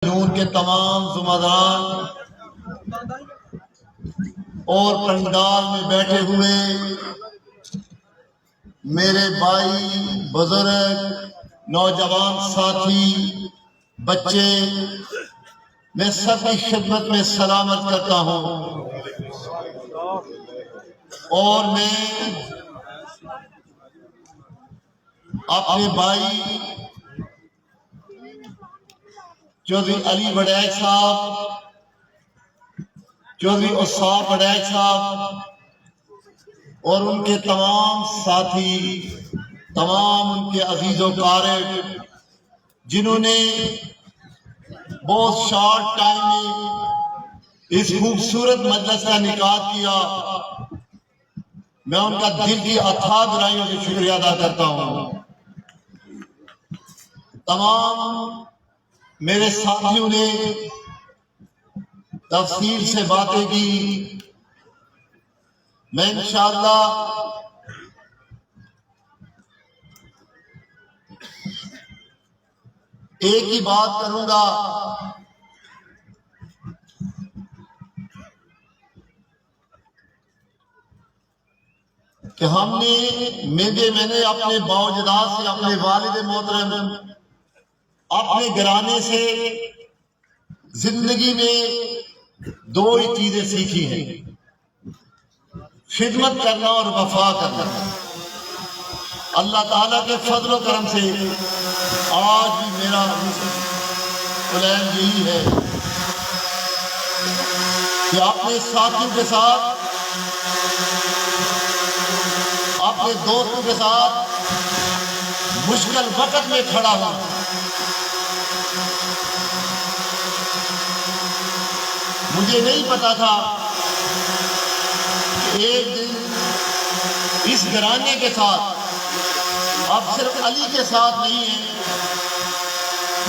نور کے تمام زمران اور پنڈال میں بیٹھے ہوئے میرے بھائی، بزرگ، نوجوان ساتھی، بچے، میں سب کی خدمت میں سلامت کرتا ہوں اور میں اپنے بھائی چودھری علی وڈیک صاحب، چودھری اصحاب وڈیک صاحب اور ان کے تمام ساتھی، تمام ان کے عزیز و قارب جنہوں نے بہت شارٹ ٹائم میں اس خوبصورت مجلس کا انعقاد کیا، میں ان کا دل کی اتھاہ گہرائیوں سے شکریہ ادا کرتا ہوں۔ تمام میرے ساتھیوں نے تفصیل سے باتیں کی، میں انشاءاللہ ایک ہی بات کروں گا کہ میں نے اپنے باوجداد سے، اپنے والد محترم، اپنے گھرانے سے زندگی میں دو ہی چیزیں سیکھی ہیں: خدمت کرنا اور وفا کرنا۔ اللہ تعالیٰ کے فضل و کرم سے آج بھی میرا پلان یہی ہے کہ اپنے ساتھیوں کے ساتھ، اپنے دوستوں کے ساتھ مشکل وقت میں کھڑا ہوں۔ مجھے نہیں پتا تھا کہ ایک دن اس گھرانے کے ساتھ، اب صرف علی کے ساتھ نہیں ہے،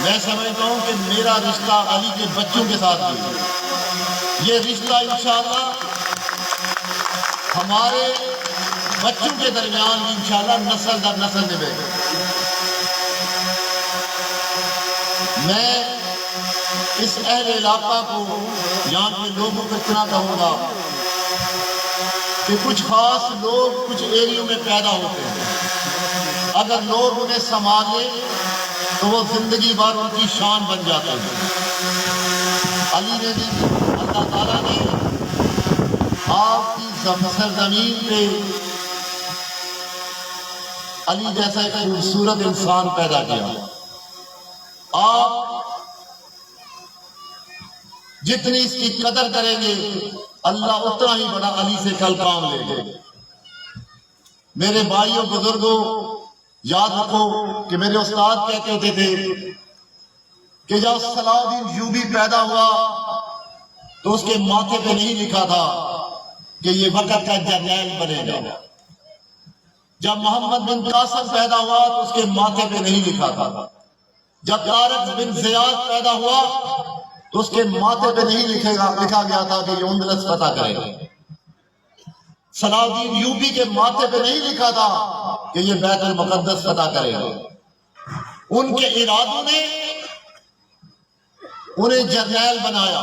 میں سمجھتا ہوں کہ میرا رشتہ علی کے بچوں کے ساتھ بھی ہے۔ یہ رشتہ انشاءاللہ ہمارے بچوں کے درمیان بھی انشاءاللہ نسل در نسل نبھے گا۔ میں اس اہل علاقہ کو، یہاں کے لوگوں کو اتنا کہوں گا کہ کچھ خاص لوگ کچھ ایریوں میں پیدا ہوتے ہیں، اگر لوگ انہیں سنبھال لیں تو وہ زندگی بھر ان کی شان بن جاتے ہیں۔ علی نے بھی، اللہ تعالیٰ نے آپ کی سرزمین پہ علی جیسا ایک خوبصورت انسان پیدا کیا۔ آپ جتنی اس کی قدر کریں گے، اللہ اتنا ہی بڑا علی سے کل کام لے گے۔ میرے بھائیوں، بزرگوں، یاد رکھو کہ میرے استاد کہتے ہوتے تھے کہ جب صلاح الدین ایوبی پیدا ہوا تو اس کے ماتھے پہ نہیں لکھا تھا کہ یہ وقت کا جرنیل بنے گا۔ جب محمد بن قاسم پیدا ہوا تو اس کے ماتھے پہ نہیں لکھا تھا۔ جب طارق بن زیاد پیدا ہوا تو اس کے ماتھے پہ نہیں لکھا گیا تھا کہ یہ اندلس فتح کرے گا۔ صلاح الدین ایوبی کے ماتھے پہ نہیں لکھا تھا کہ یہ بیت المقدس فتح کرے گا۔ ان کے ارادوں نے انہیں جرنیل بنایا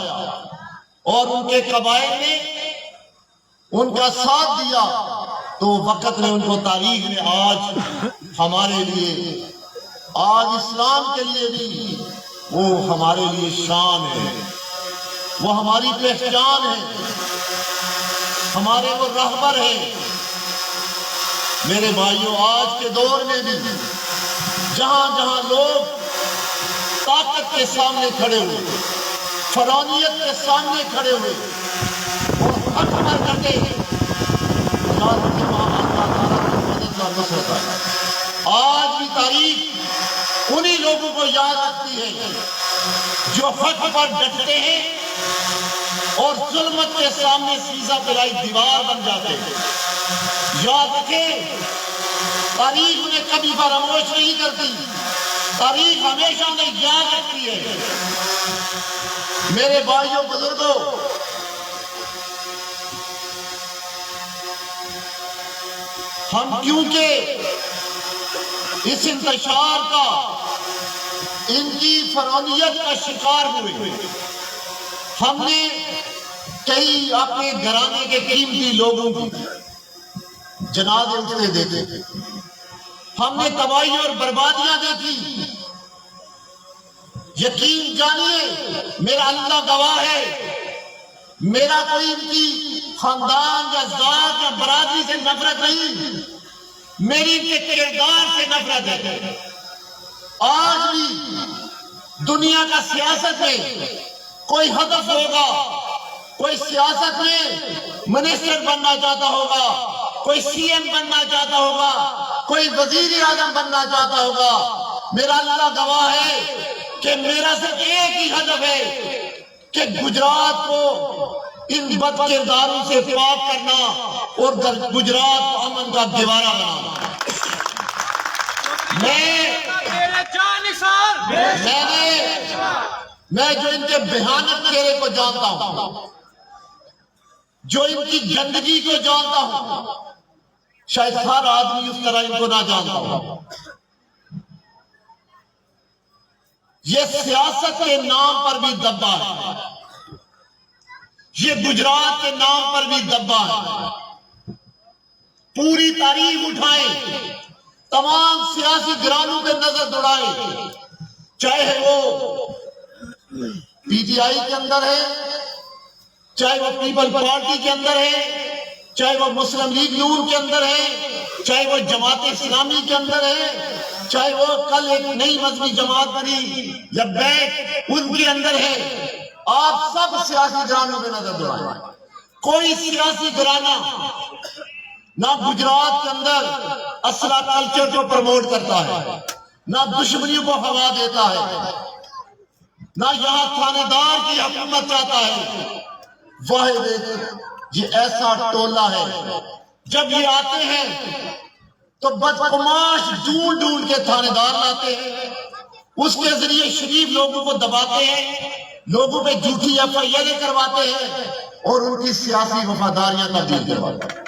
اور ان کے قبائل نے ان کا ساتھ دیا، تو وقت نے ان کو، تاریخ نے آج ہمارے لیے، آج اسلام کے لیے بھی وہ ہمارے لیے شان ہے، وہ ہماری پہچان ہے، ہمارے وہ رہبر ہیں۔ میرے بھائیوں، آج کے دور میں بھی جہاں جہاں لوگ طاقت کے سامنے کھڑے ہوئے، فرعونیت کے سامنے کھڑے ہوئے اور حق پر ڈٹے ہیں، یاد رکھیں وہاں اللہ تعالیٰ کی مدد اور نصرت ہے۔ آج بھی تاریخ انہی لوگوں کو یاد رکھتی ہے جو حق پر ڈٹتے ہیں اور ظلمت کے سامنے سیسا پلائی دیوار بن جاتے ہیں۔ یاد رکھیں، تاریخ انہیں کبھی فراموش نہیں کرتی، تاریخ ہمیشہ انہیں یاد رکھتی ہے۔ میرے بھائیوں، بزرگوں، ہم کیونکہ اس انتشار کا ان کی فرعونیت کا شکار ہوئے. ہم نے کئی اپنے گھرانے کے قیمتی لوگوں کی جنازے اٹھتے دیکھے. ہم نے تباہی اور بربادیاں دیکھی. یقین جانیے میرا اللہ گواہ ہے، میرا کوئی ان کی خاندان یا ذات یا برادری سے نفرت نہیں، میری ان کے کردار سے نفرت ہے. آج بھی دنیا کا سیاست میں کوئی ہدف ہوگا، کوئی سیاست میں منسٹر بننا چاہتا ہوگا، کوئی سی ایم بننا چاہتا ہوگا، کوئی وزیر اعظم بننا چاہتا ہوگا. میرا اللہ گواہ ہے کہ میرا صرف ایک ہی ہدف ہے کہ گجرات کو ان بد کرداروں سے پاک کرنا اور گجرات کو امن کا دیوارہ بنانا. میں جو ان کے بھیانک چہرے کو جانتا ہوں، جو ان کی گندگی کو جانتا ہوں، شاید ہر آدمی اس طرح ان کو نہ جانتا ہوں. یہ سیاست کے نام پر بھی دبا ہے، یہ گجرات کے نام پر بھی دبا ہے. پوری تاریخ اٹھائیں، تمام سیاسی گھرانوں پہ نظر دوڑائیں، چاہے وہ پی ٹی آئی کے اندر ہے، چاہے وہ پیپل پارٹی کے اندر ہے، چاہے وہ مسلم لیگ نون کے اندر ہے، چاہے وہ جماعت اسلامی کے اندر ہے، چاہے وہ کل ایک نئی مذہبی جماعت بنی یا بیک ان کے اندر ہے. آپ سب سیاسی گھرانوں پہ نظر دوڑائیں. کوئی سیاسی گھرانہ نہ گجرات کے اندر اسلحہ کلچر کو پروموٹ کرتا ہے، نہ دشمنیوں کو ہوا دیتا ہے، نہ یہاں تھانے دار کی حکومت چاہتا ہے. واحد یہ ایسا ٹولہ ہے، جب یہ آتے ہیں تو بدقماش ڈھونڈ ڈھونڈ کے تھانے دار لاتے ہیں، اس کے ذریعے شریف لوگوں کو دباتے ہیں، لوگوں پہ جھوٹی ایف آئی آر کرواتے ہیں اور ان کی سیاسی وفاداریاں تبدیل کرواتے ہیں.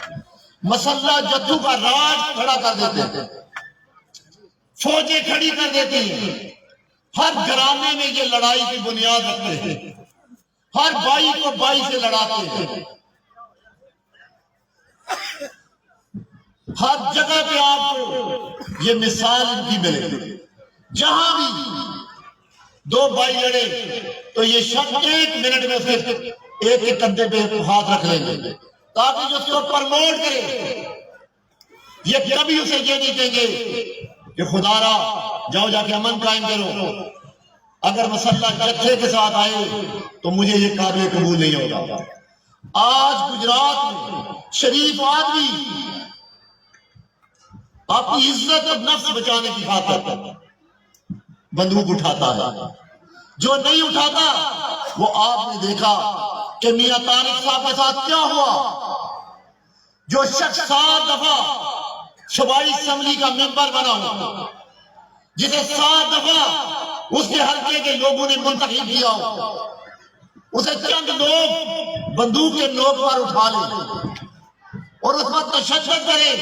مسلح جدو کا راج کھڑا کر دیتے ہیں، فوجیں کھڑی کر دیتی ہیں. ہر گھرانے میں یہ لڑائی کی بنیاد رکھتے ہیں، ہر بھائی کو بھائی سے لڑاتے ہیں. ہر جگہ پہ آپ کو یہ مثال ان کی ملے. جہاں بھی دو بھائی لڑے تو یہ شخص ایک منٹ میں صرف ایک ایک کندھے پہ ہاتھ رکھ لیں گے تاکہ جو اس کو پرموٹ کرے. یہ کبھی اسے یہ نہیں کہیں گے کہ خدا را جاؤ جا کے امن قائم کرو. اگر مسلح جتھے کے ساتھ آئے تو مجھے یہ قابل قبول نہیں ہوگا. آج گجرات میں شریف آدمی اپنی عزت اور نفس بچانے کی خاطر بندوق اٹھاتا ہے. جو نہیں اٹھاتا وہ آپ نے دیکھا کہ میاں طارق صاحب کے ساتھ کیا ہوا. جو شخص 7 دفعہ صوبائی اسمبلی کا ممبر بنا ہوا، جسے 7 دفعہ اس کے حلقے کے لوگوں نے منتخب کیا ہو، اسے چند لوگ بندوق کے نوک پر اٹھا لیں اور اس پر تشدد کریں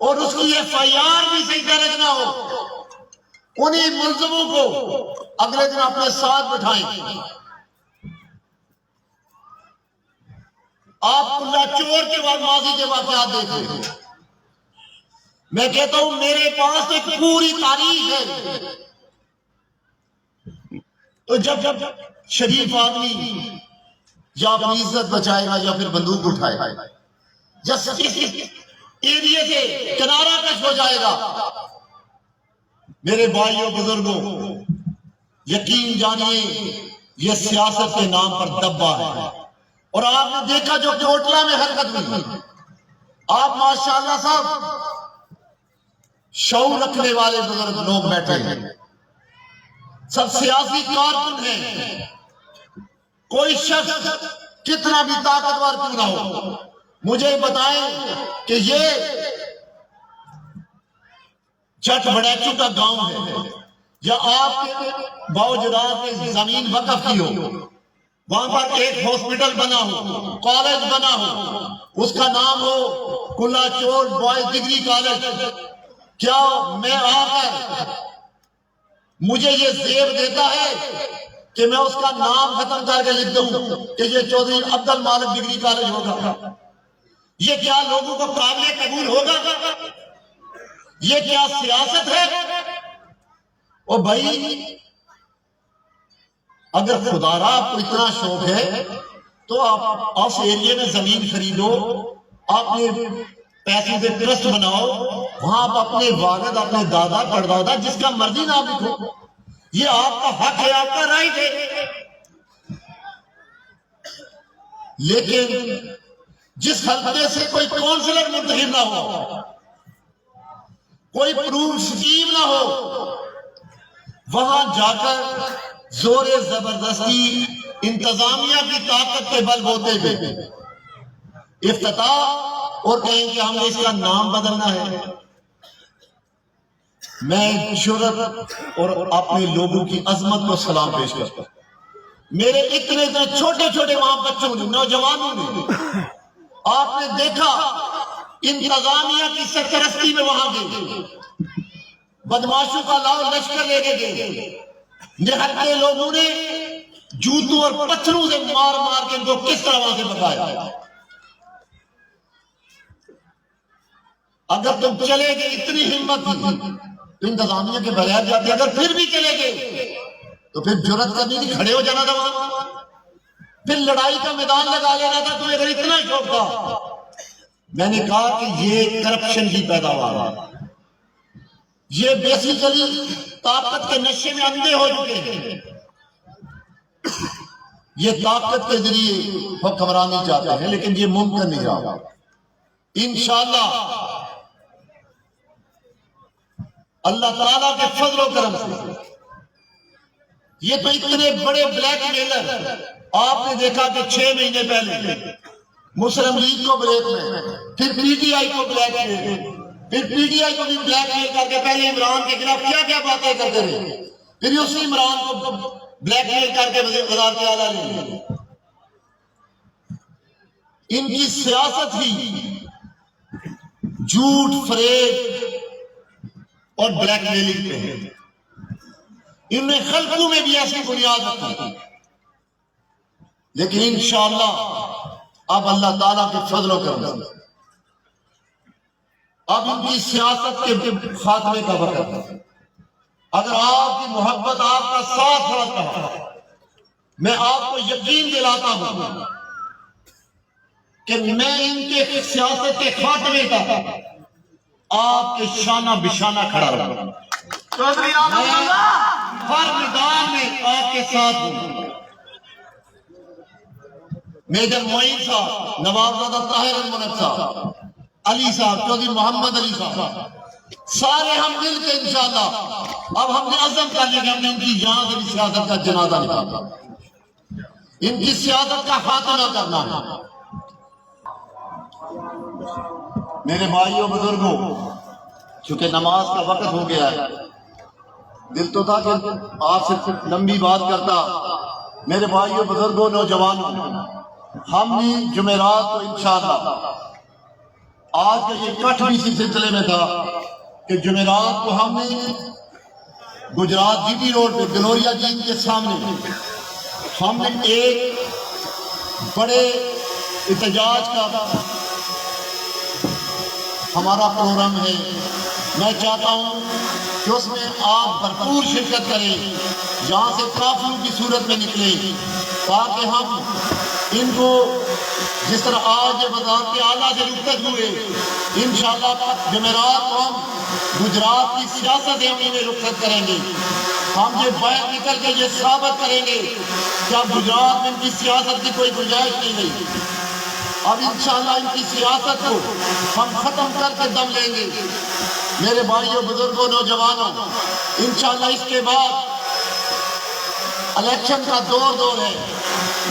اور اس کی ایف آئی آر بھی صحیح درج نہ ہو، انہی ملزموں کو اگلے دن اپنے ساتھ بٹھائیں. آپ اللہ چور کے بعد ماضی کے واقعات دیکھیں. میں کہتا ہوں میرے پاس ایک پوری تاریخ ہے. تو جب شریف آدمی یا اپنی عزت بچائے گا یا پھر بندوق اٹھائے گا، جس ایریے سے کنارہ کش ہو جائے گا. میرے بھائیوں بزرگوں، یقین جانیے یہ سیاست کے نام پر دبا ہے. اور آپ نے دیکھا جو کوٹلہ میں حرکت ہوئی، آپ ماشاءاللہ صاحب شعور رکھنے والے بزرگ لوگ بیٹھے ہیں، سب سیاسی کارکن ہیں. کوئی شخص کتنا بھی طاقتور کیوں نہ ہو، مجھے بتائیں کہ یہ چٹ بڑیچو کا گاؤں ہے یا آپ کے باوجرات میں زمین وقف کی ہو، وہاں پر ایک ہاسپٹل بنا ہو، کالج بنا ہو، اس کا نام ہو کلا چور بوائز ڈگری کالج. کیا میں آ کر مجھے یہ زیب دیتا ہے کہ میں اس کا نام ختم کر کے لکھ دوں کہ یہ چودھری عبد المالک ڈگری کالج ہوگا؟ یہ کیا لوگوں کو قابل قبول ہوگا؟ یہ کیا سیاست ہے؟ او بھائی، اگر خدا را آپ کو اتنا شوق ہے تو آپ اس ایریے میں زمین خریدو، آپ نے پیسے سے ٹرسٹ بناؤ، وہاں آپ اپنے والد، اپنے دادا پردادا جس کا مرضی نام لکھو، یہ آپ کا حق ہے، آپ کا رائٹ ہے۔ لیکن جس حلقے سے کوئی کونسلر منتخب نہ ہو، کوئی پروف سکیم نہ ہو، وہاں جا کر زور زبردستی انتظامیہ کی طاقت کے بل بوتے ہوئے افتتاح اور کہیں کہ ہم نے اس کا نام بدلنا ہے۔ میں شہرت اور اپنے لوگوں کی عظمت کو سلام پیش کرتا ہوں۔ میرے اتنے چھوٹے چھوٹے وہاں بچوں نے، نوجوانوں نے، آپ نے دیکھا انتظامیہ کی سرپرستی میں وہاں گئے، بدماشوں کا لاؤ لشکر لے کے گئے، نہتے لوگوں نے جوتوں اور پتھروں سے مار مار کے ان کو کس طرح وہاں سے بتایا۔ اگر تم چلے گئے، اتنی ہمت تھی تو انتظامیہ کے بغیر جاتے، اگر پھر بھی چلے گئے تو پھر جرات کرنی تھی، کھڑے ہو جانا تھا وہاں، پھر لڑائی کا میدان لگا لینا تھا۔ تمہیں اگر اتنا شوق تھا، میں نے کہا کہ یہ کرپشن کی پیداوار ہے، یہ بیسیکلی طاقت کے نشے میں اندھے ہو چکے ہیں، یہ طاقت کے ذریعے حکمرانی چاہتے ہیں، لیکن یہ ممکن نہیں رہا۔ انشاءاللہ اللہ تعالیٰ کے فضل و کرم سے یہ تو اتنے بڑے بلیک میلر، آپ نے دیکھا کہ 6 مہینے پہلے مسلم لیگ کو بلیک میں، پھر پی ٹی آئی کو بلیک میں، پھر پی ٹی آئی کو بھی بلیک میل کر کے پہلے عمران کے خلاف کیا کیا باتیں کرتے رہے، پھر اسی عمران کو بلیک میل کر کے وزارت اعلیٰ لے لیا۔ ان کی سیاست ہی جھوٹ، فریب اور بلیک میلنگ پہ ہے۔ ان نے خلقوں میں بھی ایسی بنیاد رکھی، لیکن انشاءاللہ اب اللہ تعالیٰ کے فضل و کرم سے اب ان کی سیاست کے خاتمے کا وقت ہے۔ اگر آپ کی محبت، آپ کا ساتھ رہتا ہے، میں آپ کو یقین دلاتا ہوں کہ میں ان کے سیاست کے خاتمے کا آپ کے شانہ بشانہ کھڑا رہوں، میں ہر میدان میں آپ کے ساتھ ہوں۔ میجر معین صاحب، نوابزادہ طاہر المنت صاحب، علی صاحب، چودھری محمد علی صاحب، سارے ہم مل کے انشاءاللہ اب ہم نے عزم کر لیا کہ ہم نے ان کی جان سے بھی سیاست کا جنازہ نکالنا، ان کی سیاست کا خاتمہ کرنا ہے۔ میرے بھائیوں بزرگوں، چونکہ نماز کا وقت ہو گیا ہے، دل تو تھا کہ آپ سے لمبی بات کرتا۔ میرے بھائیوں بزرگوں، نوجوانوں، ہم نے جمعرات کو انشاءاللہ، آج کا یہ کٹ بھی اسی سلسلے میں تھا کہ جمعرات کو ہم نے گجرات جی ٹی روڈ پہ گلوریا جی کے سامنے ہم نے ایک بڑے احتجاج کا ہمارا پروگرام ہے۔ میں چاہتا ہوں کہ اس میں آپ بھرپور شرکت کریں، یہاں سے کافیوں کی صورت میں نکلیں، تاکہ ہم ان کو جس طرح آج وزارت اعلیٰ سے رخصت ہوئے، انشاءاللہ جمعرات کو ہم گجرات کی سیاست عملی میں رخصت کریں گے۔ ہم یہ باہر نکل کے یہ ثابت کریں گے کہ اب گجرات میں ان کی سیاست کی کوئی گنجائش نہیں رہی، اب انشاءاللہ ان کی سیاست کو ہم ختم کر کے دم لیں گے۔ میرے بھائیوں بزرگوں، نوجوانوں، انشاءاللہ اس کے بعد الیکشن کا دور ہے،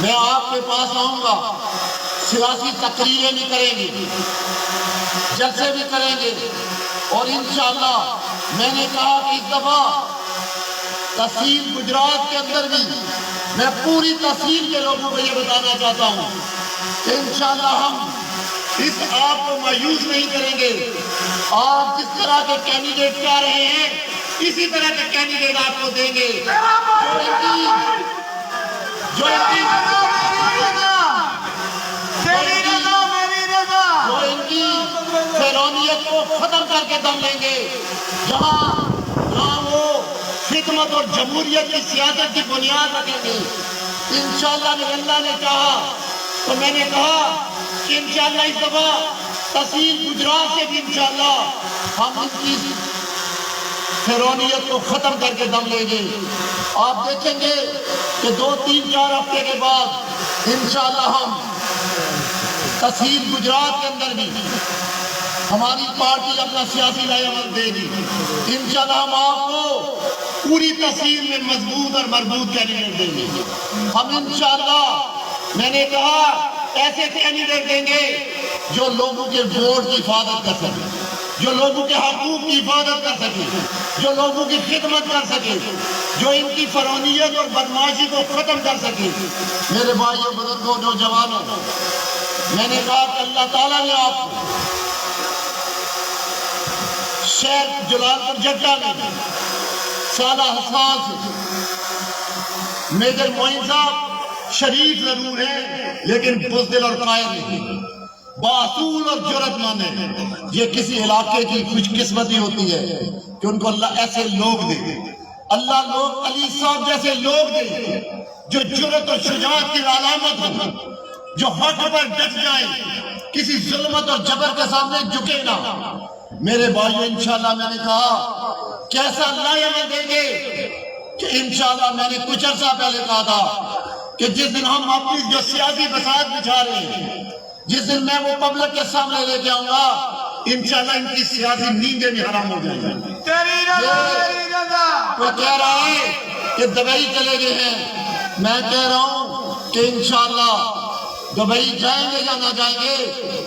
میں آپ کے پاس آؤں گا، سیاسی تقریریں بھی کریں گے، جلسے بھی کریں گے، اور انشاءاللہ میں نے کہا کہ اس دفعہ تحصیل گجرات کے اندر بھی میں پوری تحصیل کے لوگوں کو یہ بتانا چاہتا ہوں کہ انشاءاللہ ہم اس آپ کو مایوس نہیں کریں گے۔ آپ جس طرح کے کینڈیڈیٹ چاہ رہے ہیں اسی طرح کے کینڈیڈیٹ آپ کو دیں گے جو ان کی فرعونیت کو ختم کر کے دم لیں گے، جہاں وہ خدمت اور جمہوریت کی سیاست کی بنیاد رکھیں گے۔ انشاءاللہ اگر اللہ نے چاہا تو میں نے کہا کہ انشاءاللہ اس دفعہ تحصیل گجرات سے بھی انشاءاللہ ہم ان کی فرعونیت کو ختم کر کے دم لیں گے۔ آپ دیکھیں گے کہ 2-3-4 ہفتے کے بعد انشاءاللہ ہم تحصیل گجرات کے اندر بھی ہماری پارٹی اپنا سیاسی رائے عمل دے گی۔ انشاءاللہ ہم آپ کو پوری تحصیل میں مضبوط اور مربوط کینڈیڈیٹ دیں گے۔ ہم انشاءاللہ میں نے کہا ایسے کینڈیڈیٹ دیں گے جو لوگوں کے ووٹ کی حفاظت کر سکے، جو لوگوں کے حقوق کی حفاظت کر سکے، جو لوگوں کی خدمت کر سکے، جو ان کی فرعونیت اور بدمعاشی کو ختم کر سکے۔ میرے بھائیوں، بزرگوں، نوجوانوں، میں نے کہا کہ اللہ تعالیٰ نے آپ کو شہر جلال پور جگہ میں سالہ حسان سے میجر معین صاحب شریف ضرور ہیں لیکن بزدل اور قائل نہیں، باصول اور جرأت مند ہیں۔ یہ کسی علاقے کی خوش قسمتی ہوتی ہے کہ ان کو اللہ ایسے لوگ دے، اللہ لوگ علی صاحب جیسے لوگ دے جو جرأت اور شجاعت کی علامت ہو، جو حق پر ڈٹ جائیں، کسی ظلمت اور جبر کے سامنے جھکے نہ۔ میرے بھائیو، انشاءاللہ میں نے کہا کیسا اللہ ہمیں دیں گے کہ انشاءاللہ میں نے کچھ عرصہ پہلے کہا تھا کہ جس دن ہم اپنی جو سیاسی بساط بچھا رہے ہیں، جس دن میں وہ پبلک کے سامنے لے کے آؤں گا، انشاءاللہ ان کی سیاسی نیندیں بھی حرام ہو جائیں گی۔ وہ کہہ رہا ہے کہ دبئی چلے گئے ہیں، میں کہہ رہا ہوں کہ انشاءاللہ دبئی جائیں گے یا نہ جائیں گے،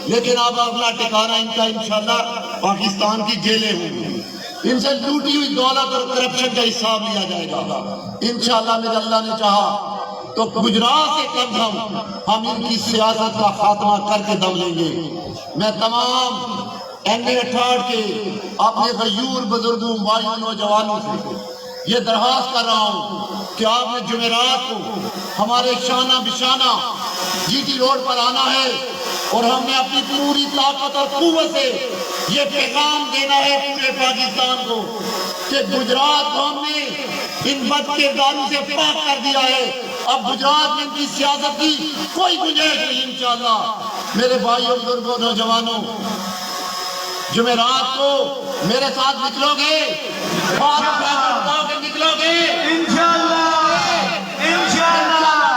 لیکن اب اگلا ٹھکانہ ان کا انشاءاللہ پاکستان کی جیلیں ہوں گی۔ ان سے لوٹی ہوئی دولت اور کرپشن کا حساب لیا جائے گا۔ انشاءاللہ میرے اللہ نے چاہا تو گجرات سے کم ہم ان کی سیاست کا خاتمہ کر کے دم لیں گے۔ میں تمام NA-68 کے اپنے غیور بزرگوں، بھائیوں، نوجوانوں سے یہ درخواست کر رہا ہوں کہ آپ نے جمعرات کو ہمارے شانہ بشانہ GT روڈ پر آنا ہے اور ہم نے اپنی پوری طاقت اور قوت سے یہ پیغام دینا ہے پورے پاکستان کو کہ گجرات کو ہم نے ان بد کرداروں سے پاک کر دیا ہے۔ اب گجرات میں ان کی سیاست کی کوئی گنجائش نہیں۔ انشاءاللہ میرے بھائیوں، بزرگوں، نوجوانوں، جمعرات کو میرے ساتھ نکلو گے، نکلو گے انشاءاللہ۔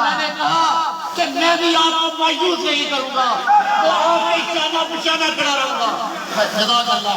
میں نے کہا کہ میں بھی آپ کو مایوس نہیں کروں گا، وہ آپ کی شانہ بشانہ کھڑا رہوں گا۔ جزاک اللہ۔